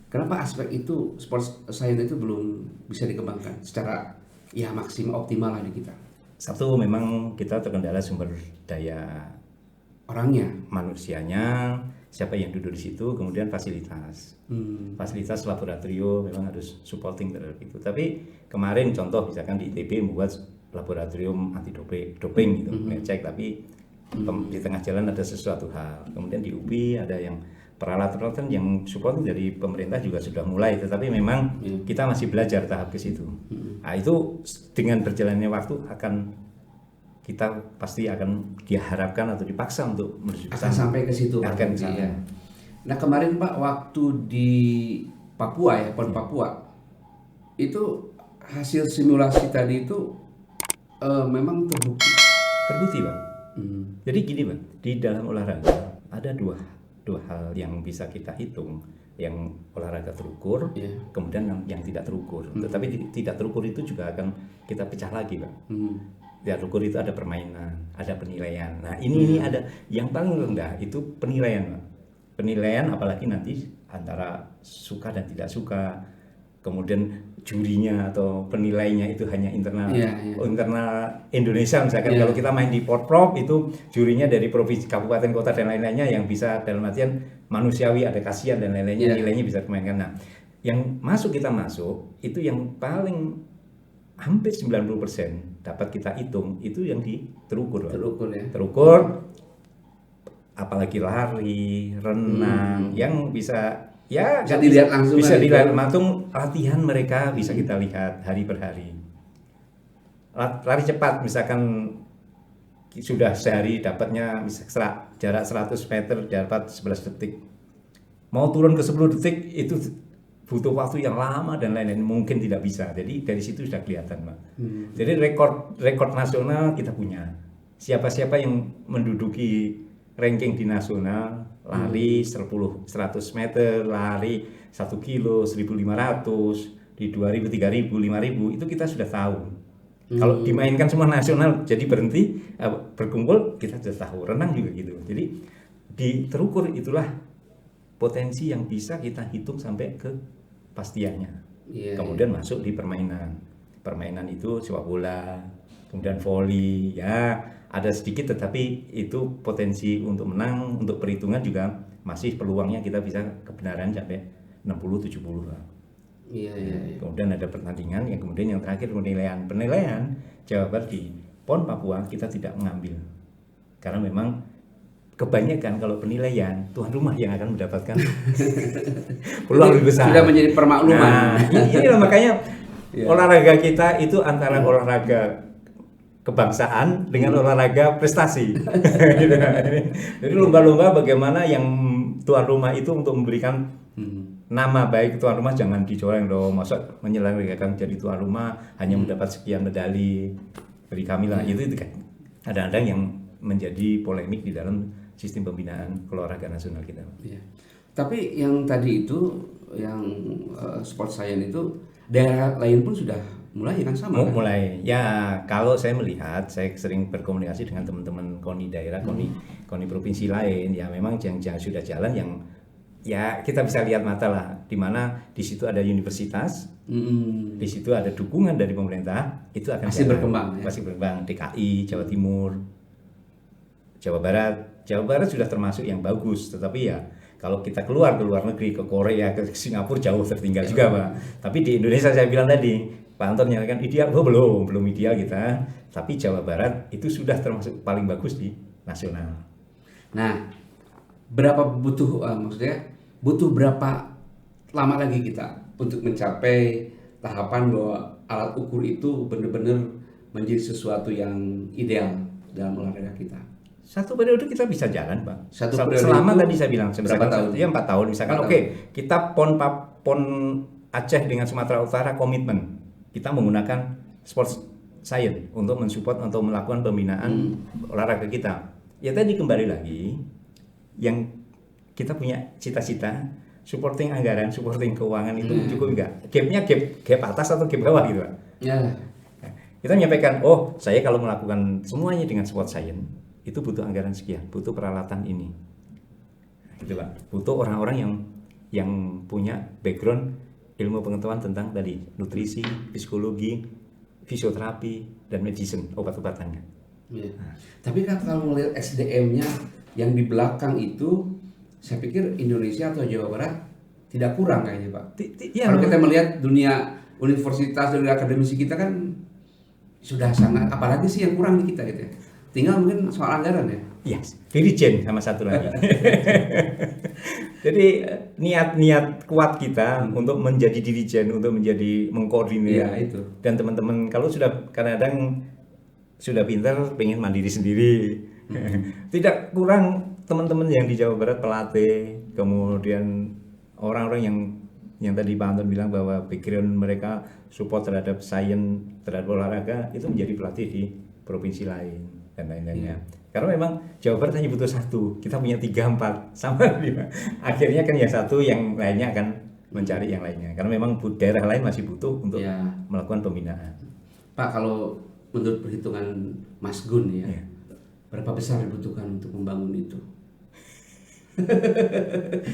S2: Kenapa aspek itu sport science itu belum bisa dikembangkan secara maksimal optimal lah di kita?
S1: Satu, memang kita terkendala sumber daya
S2: orangnya,
S1: manusianya, siapa yang duduk di situ, kemudian fasilitas. Fasilitas laboratorium memang harus supporting terhadap itu. Tapi kemarin contoh misalkan di ITB membuat laboratorium anti doping gitu, ngecek, tapi di tengah jalan ada sesuatu hal. Kemudian di UPI ada yang peralatan yang support dari pemerintah juga sudah mulai, tetapi memang kita masih belajar tahap ke situ. Nah, itu dengan berjalannya waktu kita pasti akan diharapkan atau dipaksa untuk menuju ke sana.
S2: Sampai ke situ. Nah, kemarin Pak waktu di Papua PON Papua itu hasil simulasi tadi itu memang
S1: terbukti Pak. Jadi gini Pak, di dalam olahraga ada dua hal yang bisa kita hitung, yang olahraga terukur, kemudian yang tidak terukur. Tetapi tidak terukur itu juga akan kita pecah lagi Pak. Tidak terukur itu ada permainan, ada penilaian. Nah ini ada yang paling rendah itu penilaian Pak. Penilaian apalagi nanti antara suka dan tidak suka, kemudian jurinya atau penilainya itu hanya internal internal Indonesia misalkan. Kalau kita main di Porprov itu jurinya dari provinsi, kabupaten, kota dan lain-lainnya yang bisa dalam artian manusiawi, ada kasihan dan lain-lainnya, nilainya bisa dimainkan. Nah, yang kita masuk itu yang paling hampir 90% dapat kita hitung itu yang terukur apalagi lari, renang yang bisa
S2: dilihat langsung,
S1: bisa dilihat langsung, latihan mereka bisa kita lihat hari per hari. Lari cepat misalkan sudah sehari dapatnya jarak 100 meter dapat 11 detik, mau turun ke 10 detik itu butuh waktu yang lama dan lain-lain, mungkin tidak bisa. Jadi dari situ sudah kelihatan, Pak. Jadi rekor nasional kita punya. Siapa-siapa yang menduduki ranking di nasional, lari 100 meter, lari 1 kilo, 1.500, di 2.000, 3.000, 5.000 itu kita sudah tahu. Kalau dimainkan semua nasional jadi berhenti, berkumpul kita sudah tahu. Renang juga gitu. Jadi terukur itulah potensi yang bisa kita hitung sampai ke pastiannya. Kemudian masuk di permainan itu sepak bola, kemudian voli, ada sedikit tetapi itu potensi untuk menang, untuk perhitungan juga masih peluangnya kita bisa kebenaran sampai 60-70 lah. Kemudian ada pertandingan, yang kemudian yang terakhir penilaian Jawa Barat di PON Papua kita tidak mengambil karena memang kebanyakan kalau penilaian tuan rumah yang akan mendapatkan peluang lebih besar.
S2: Sudah menjadi permakluman.
S1: Inilah makanya olahraga kita itu antara olahraga kebangsaan dengan olahraga prestasi. Gitu. Jadi lomba-lomba bagaimana yang tuan rumah itu untuk memberikan nama baik tuan rumah, jangan dicoreng dong. Masa menyelenggarakan jadi tuan rumah hanya mendapat sekian medali dari kami lah. Itu kan kadang-kadang yang menjadi polemik di dalam sistem pembinaan olahraga nasional kita.
S2: Tapi yang tadi itu yang sport science itu daerah lain pun sudah mulai kan sama kan?
S1: Mulai. Ya, kalau saya melihat, saya sering berkomunikasi dengan teman-teman KONI daerah, KONI provinsi lain, ya memang yang sudah jalan yang ya kita bisa lihat mata lah, di mana di situ ada universitas, di situ ada dukungan dari pemerintah, itu akan
S2: pasti berkembang.
S1: Pasti berkembang. DKI, Jawa Timur, Jawa Barat sudah termasuk yang bagus, tetapi ya kalau kita keluar ke luar negeri, ke Korea, ke Singapura jauh tertinggal juga, Pak. Tapi di Indonesia saya bilang tadi, Pak Anton nyatakan ideal, belum ideal kita, tapi Jawa Barat itu sudah termasuk paling bagus di nasional.
S2: Nah, butuh berapa lama lagi kita untuk mencapai tahapan bahwa alat ukur itu benar-benar menjadi sesuatu yang ideal dalam olahraga kita?
S1: Satu periode kita bisa jalan, Pak.
S2: Selama
S1: tadi saya bilang
S2: berapa tahun?
S1: Ya 4 tahun misalkan. Kita PON Aceh dengan Sumatera Utara komitmen. Kita menggunakan sport science untuk mensupport atau melakukan pembinaan olahraga kita. Ya tadi kembali lagi yang kita punya cita-cita, supporting anggaran, supporting keuangan itu cukup enggak? Gapnya gap atas atau gap bawah gitu, Pak? Kita menyampaikan, saya kalau melakukan semuanya dengan sport science itu butuh anggaran sekian, butuh peralatan ini, gitu Pak. Butuh orang-orang yang punya background ilmu pengetahuan tentang tadi nutrisi, psikologi, fisioterapi dan medicine, obat-obatannya.
S2: Tapi kan kalau melihat SDM-nya yang di belakang itu, saya pikir Indonesia atau Jawa Barat tidak kurang kayaknya, Pak. Kalau kita melihat dunia universitas dan akademisi kita kan sudah sangat, apalagi sih yang kurang di kita gitu ya. Tinggal mungkin soal anggaran ya.
S1: Dirijen sama satu lagi. Jadi niat kuat kita untuk menjadi dirijen, untuk menjadi mengkoordinir.
S2: Itu.
S1: Dan teman-teman kalau sudah kadang-kadang sudah pintar, pengen mandiri sendiri. Tidak kurang teman-teman yang di Jawa Barat pelatih, kemudian orang-orang yang tadi Pak Anton bilang bahwa background mereka support terhadap sains, terhadap olahraga itu menjadi pelatih di provinsi lain dan lain-lainnya. Karena memang Jawa Barat hanya butuh satu, kita punya 3-4 sama 5. Akhirnya kan ya satu, yang lainnya akan mencari yang lainnya. Karena memang daerah lain masih butuh untuk melakukan pembinaan.
S2: Pak, kalau menurut perhitungan Mas Gun berapa besar dibutuhkan untuk membangun itu?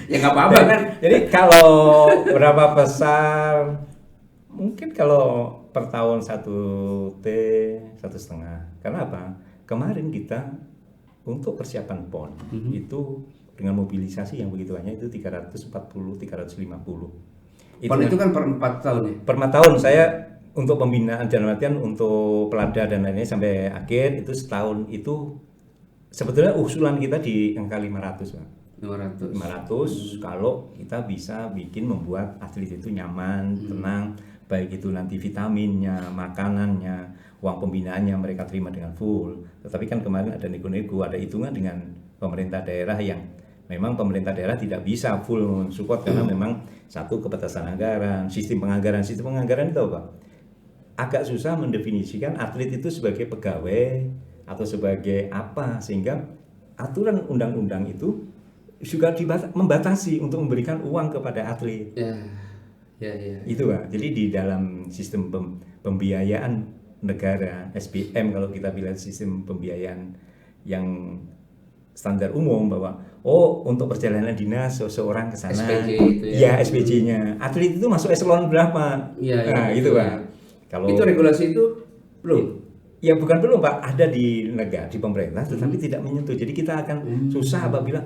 S2: Ya nggak apa-apa kan.
S1: Jadi kalau berapa besar Mungkin kalau per tahun 1 T, 1,5. Karena apa? Kemarin kita untuk persiapan PON itu dengan mobilisasi yang begitu banyak itu 340, 350.
S2: PON itu kan per 4 tahun ya?
S1: Per 4 tahun saya untuk pembinaan dan latihan untuk pelada dan lainnya sampai akhir itu setahun itu sebetulnya usulan kita di angka 500 Pak. 500 kalau kita bisa bikin membuat atlet itu nyaman, tenang, baik itu nanti vitaminnya, makanannya, uang pembinaannya mereka terima dengan full. Tetapi kan kemarin ada nego-nego, ada hitungan dengan pemerintah daerah yang memang pemerintah daerah tidak bisa full support karena memang satu keterbatasan anggaran, sistem penganggaran itu apa? Agak susah mendefinisikan atlet itu sebagai pegawai atau sebagai apa sehingga aturan undang-undang itu juga membatasi untuk memberikan uang kepada atlet.
S2: Ya.
S1: Itu Pak. Jadi di dalam sistem pembiayaan negara SBM kalau kita bilang sistem pembiayaan yang standar umum bahwa untuk perjalanan dinas seseorang ke sana
S2: SPJ itu ya.
S1: SPJ-nya. Atlet itu masuk eselon berapa? Gitu Pak.
S2: Kalau itu regulasi itu belum.
S1: Ya bukan belum Pak, ada di negara, di pemerintah, tetapi tidak menyentuh. Jadi kita akan susah apabila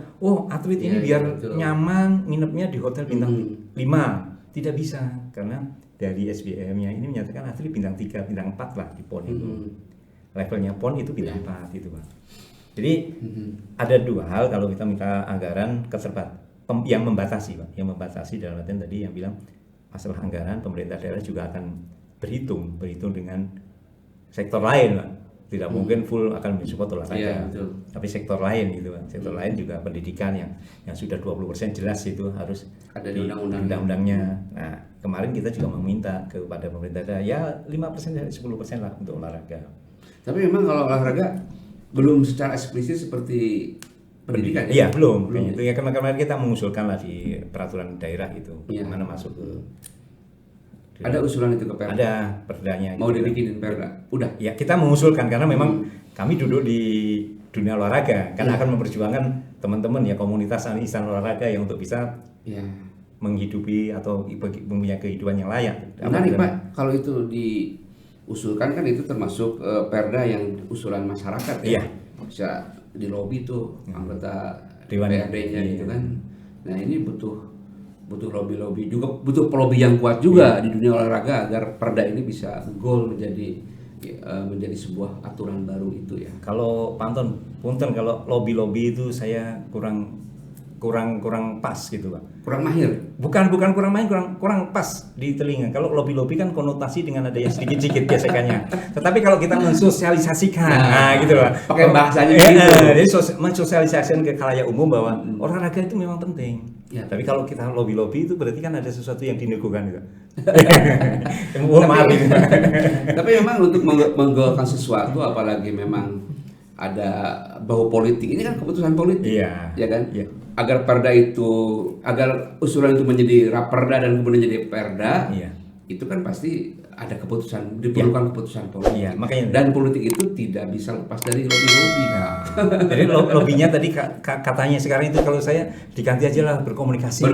S1: atlet ini biar nyaman nginepnya di hotel bintang 5. Tidak bisa, karena dari SBM-nya ini menyatakan atlet bintang 3, bintang 4 lah di PON itu. Levelnya PON itu bintang 4 itu Pak. Jadi ada dua hal kalau kita minta anggaran yang membatasi Pak. Yang membatasi dalam artian tadi yang bilang masalah anggaran, pemerintah daerah juga akan berhitung dengan sektor lain Pak. Tidak mungkin full akan mensupport olahraga. Tapi sektor lain gitu Pak. Sektor lain juga pendidikan yang sudah 20% jelas itu harus
S2: ada di
S1: undang-undangnya. Nah, kemarin kita juga meminta kepada pemerintah daerah ya 5% dari 10% lah untuk olahraga.
S2: Tapi memang kalau olahraga belum secara eksplisit seperti pendidikan
S1: ya? Iya, belum. Itu ya kemarin kita mengusulkan lah di peraturan daerah itu. Mana masuk ke
S2: ada usulan itu ke Perda?
S1: Ada perdanya.
S2: Mau dibikinin Perda? Udah?
S1: Ya kita mengusulkan karena memang kami duduk di dunia olahraga kan akan memperjuangkan teman-teman ya komunitas insan olahraga yang untuk bisa menghidupi atau mempunyai kehidupan yang layak.
S2: Menarik Pak, kalau itu diusulkan kan itu termasuk Perda yang usulan masyarakat ya? Bisa di lobby tuh anggota DPRD-nya gitu kan. Nah ini butuh lobby juga, butuh lobby yang kuat juga di dunia olahraga agar Perda ini bisa goal menjadi sebuah aturan baru itu ya.
S1: Kalau punten kalau lobby itu saya kurang pas gitu Pak.
S2: Kurang mahir?
S1: Bukan kurang mahir, kurang pas di telinga. Kalau lobby kan konotasi dengan ada yang sedikit-sedikit biasanya. Tetapi kalau kita mensosialisasikan, gitu Pak.
S2: Pakai bahasanya gitu.
S1: Jadi mensosialisasikan ke khalayak umum bahwa olahraga itu memang penting. Tapi kalau kita lobby itu berarti kan ada sesuatu yang dinegokan gitu.
S2: Tapi memang untuk menggolkan sesuatu apalagi memang ada bau politik, ini kan keputusan politik. Ya kan? Agar usulan itu menjadi raperda dan kemudian jadi perda, itu kan pasti ada keputusan, diperlukan keputusan politik.
S1: Makanya.
S2: Dan politik itu tidak bisa lepas dari lobby.
S1: Jadi lobbynya tadi katanya sekarang itu kalau saya diganti aja lah berkomunikasi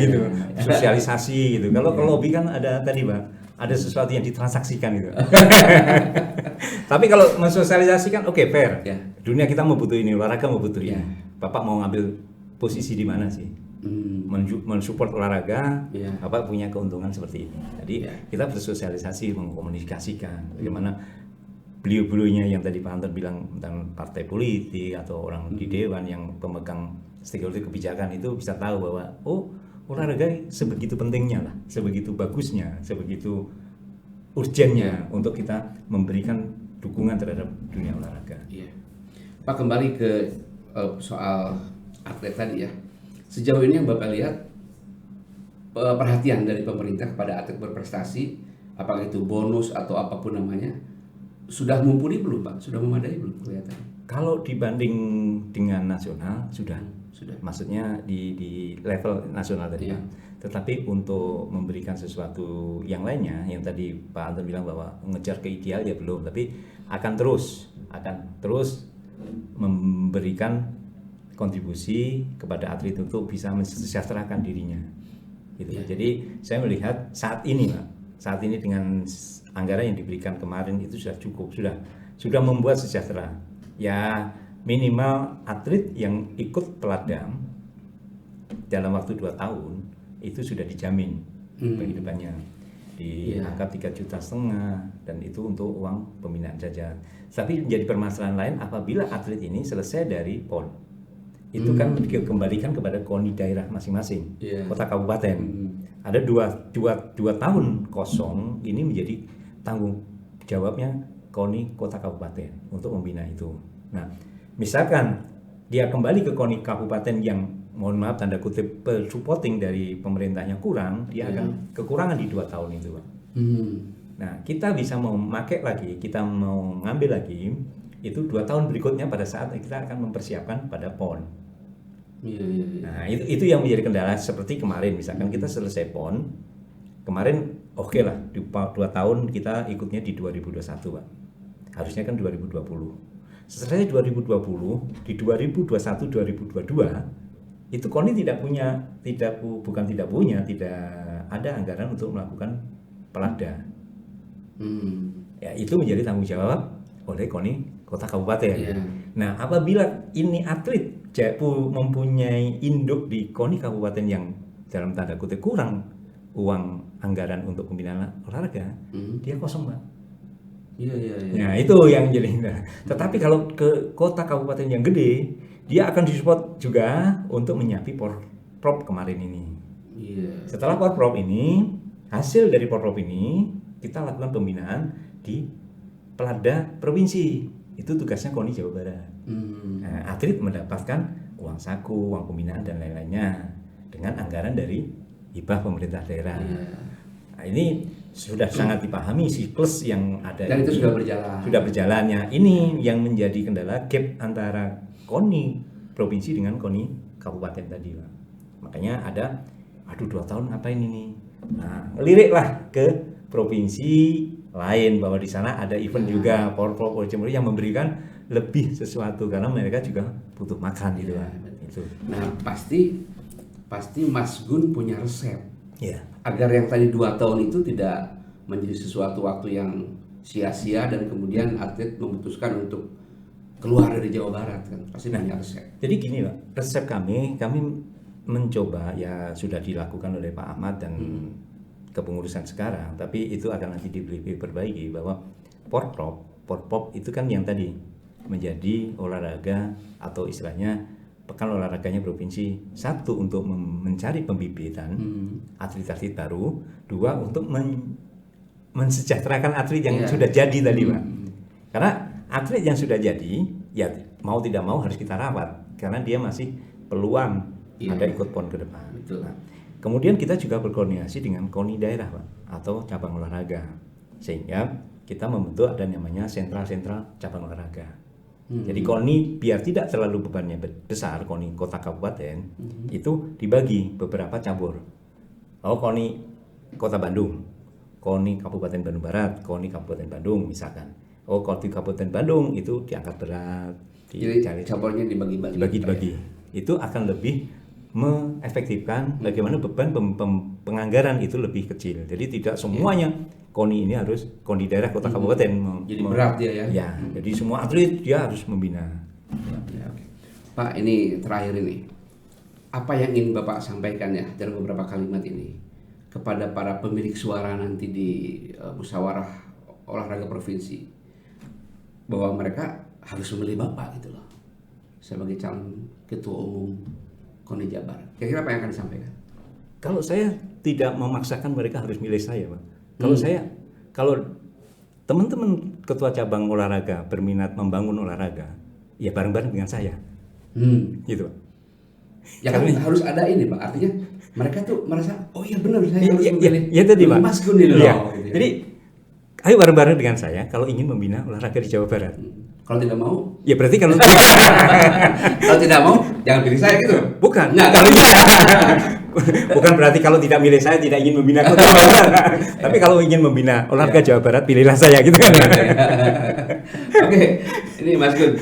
S1: gitu, sosialisasi gitu. Kalau lobby kan ada tadi Pak, ada sesuatu yang ditransaksikan gitu. Tapi kalau mensosialisasikan fair. Dunia kita mau butuh ini, olahraga mau butuh ini. Bapak mau ngambil posisi di mana sih? Mensupport olahraga, Bapak punya keuntungan seperti ini. Jadi kita bersosialisasi, mengkomunikasikan bagaimana beliau-beliaunya yang tadi Pak Anton bilang tentang partai politik atau orang di dewan yang pemegang stakeholder kebijakan itu bisa tahu bahwa olahraga sebegitu pentingnya lah, sebegitu bagusnya, sebegitu urgennya untuk kita memberikan dukungan terhadap dunia olahraga.
S2: Pak, kembali ke soal atlet tadi ya. Sejauh ini yang Bapak lihat perhatian dari pemerintah kepada atlet berprestasi, apakah itu bonus atau apapun namanya, sudah mumpuni belum Pak? Sudah memadai belum kelihatan?
S1: Kalau dibanding dengan nasional sudah. Maksudnya di level nasional tadi. Tetapi untuk memberikan sesuatu yang lainnya, yang tadi Pak Anton bilang bahwa mengejar ke ideal ya belum, tapi akan terus memberikan kontribusi kepada atlet untuk bisa mensejahterakan dirinya. Gitu. Jadi saya melihat saat ini Pak, saat ini dengan anggaran yang diberikan kemarin itu sudah cukup, sudah membuat sejahtera. Ya minimal atlet yang ikut peladang dalam waktu 2 tahun itu sudah dijamin kehidupannya di angka 3,5 juta dan itu untuk uang pembinaan saja. Tapi menjadi permasalahan lain apabila atlet ini selesai dari PON, itu kan dikembalikan kepada KONI daerah masing-masing, kota kabupaten. Ada dua tahun kosong ini menjadi tanggung jawabnya KONI kota kabupaten untuk membina itu. Nah, misalkan dia kembali ke KONI kabupaten yang mohon maaf tanda kutip supporting dari pemerintahnya kurang, dia akan kekurangan di 2 tahun itu, Pak. Nah, kita bisa mau memakai lagi, kita mau ngambil lagi itu 2 tahun berikutnya pada saat kita akan mempersiapkan pada PON. Nah, itu yang menjadi kendala seperti kemarin misalkan kita selesai PON kemarin, oke lah di 2 tahun kita ikutnya di 2021, Pak. Harusnya kan 2020. Setelah 2020 di 2021-2022 itu KONI tidak ada anggaran untuk melakukan pelada. Ya itu menjadi tanggung jawab oleh KONI kota kabupaten. Nah, apabila ini atlet mempunyai induk di KONI kabupaten yang dalam tanda kutip kurang uang anggaran untuk pembinaan olahraga, dia kosong, Pak. Nah, itu yang jadi. Tetapi kalau ke kota kabupaten yang gede, dia akan disupport juga untuk menyiapi Porprov kemarin ini. Setelah Porprov ini, hasil dari Porprov ini kita lakukan pembinaan di pelada provinsi. Itu tugasnya KONI Jawa Barat. Nah, atlet mendapatkan uang saku, uang pembinaan dan lain-lainnya dengan anggaran dari hibah pemerintah daerah. Nah, ini sudah sangat dipahami siklus yang ada.
S2: Dan itu sudah berjalan.
S1: Sudah berjalannya. Ini yang menjadi kendala gap antara KONI provinsi dengan KONI kabupaten tadi, Pak. Makanya ada 2 tahun ngapain ini? Nah, liriklah ke provinsi lain bahwa di sana ada event juga Porprov yang memberikan lebih sesuatu karena mereka juga butuh makan gitu, Pak. Itu.
S2: Nah, pasti Mas Gun punya resep. Agar yang tadi 2 tahun itu tidak menjadi sesuatu waktu yang sia-sia dan kemudian atlet memutuskan untuk keluar dari Jawa Barat kan. Pasti punya resep. Jadi
S1: gini, Pak. Resep kami mencoba ya sudah dilakukan oleh Pak Ahmad dan kepengurusan sekarang, tapi itu akan nanti diperbaiki bahwa Porprov itu kan yang tadi menjadi olahraga atau istilahnya pekan olahraganya provinsi. 1 untuk mencari pembibitan atlet-atlet baru, 2 untuk mensejahterakan atlet yang sudah jadi tadi, Pak. Karena atlet yang sudah jadi ya mau tidak mau harus kita rawat karena dia masih peluang ada ikut PON ke depan. Nah, kemudian kita juga berkoordinasi dengan KONI daerah, Pak, atau cabang olahraga, sehingga kita membentuk ada namanya sentral-sentral cabang olahraga. Jadi KONI biar tidak terlalu bebannya besar, KONI kota kabupaten itu dibagi beberapa cabur. KONI kota Bandung, KONI Kabupaten Bandung Barat, KONI Kabupaten Bandung misalkan. KONI Kabupaten Bandung itu diangkat berat,
S2: jadi caburnya dibagi.
S1: Itu akan lebih mengefektifkan bagaimana beban penganggaran itu lebih kecil. Jadi tidak semuanya KONI ini harus KONI daerah kota kabupaten.
S2: Jadi berat dia ya.
S1: Ya, jadi semua atlet dia harus membina.
S2: Pak, ini terakhir ini. Apa yang ingin Bapak sampaikan ya dalam beberapa kalimat ini kepada para pemilik suara nanti di musyawarah olahraga provinsi bahwa mereka harus memilih Bapak gitu loh sebagai calon ketua umum KONI Jabar. Kira-kira apa yang akan disampaikan?
S1: Kalau saya tidak memaksakan mereka harus milih saya, Pak. Kalau teman-teman ketua cabang olahraga berminat membangun olahraga, ya bareng-bareng dengan saya. Gitu, Pak.
S2: Ya kan harus ada ini, Pak. Artinya mereka tuh merasa, oh iya benar saya harus memilih.
S1: Ya tadi, Pak.
S2: Mas Gun ini loh.
S1: Gitu. Jadi ayo bareng-bareng dengan saya kalau ingin membina olahraga di Jawa Barat.
S2: Kalau tidak mau,
S1: ya berarti kalau
S2: kalau tidak mau jangan pilih saya gitu.
S1: Bukan. Bukan berarti kalau tidak milih saya tidak ingin membina kota Jawa Barat. Tapi kalau ingin membina olahraga Jawa Barat pilihlah saya gitu kan.
S2: Oke, ini Mas Gun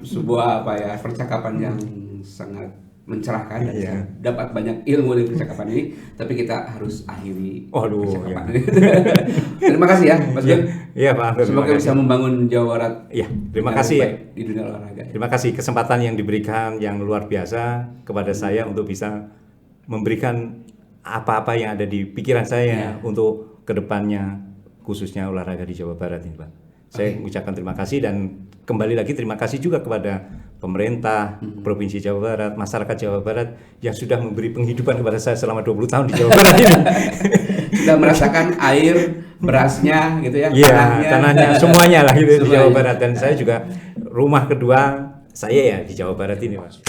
S2: sebuah apa ya percakapan yang sangat mencerahkan dan dapat banyak ilmu dari percakapan ini, tapi kita harus akhiri percakapan ini. Terima kasih ya Mas Gun.
S1: Iya Pak Anggur.
S2: Semoga bisa membangun Jawa Barat.
S1: Iya, terima kasih ya
S2: di dunia olahraga.
S1: Terima kasih kesempatan yang diberikan yang luar biasa kepada saya untuk bisa memberikan apa-apa yang ada di pikiran saya untuk kedepannya, khususnya olahraga di Jawa Barat ini Pak. Saya mengucapkan terima kasih dan kembali lagi terima kasih juga kepada pemerintah Provinsi Jawa Barat, masyarakat Jawa Barat yang sudah memberi penghidupan kepada saya selama 20 tahun di Jawa Barat ini.
S2: Sudah merasakan air, berasnya gitu ya,
S1: tanahnya semuanya lah gitu di Jawa Barat, dan saya juga rumah kedua saya ya di Jawa Barat ini Mas.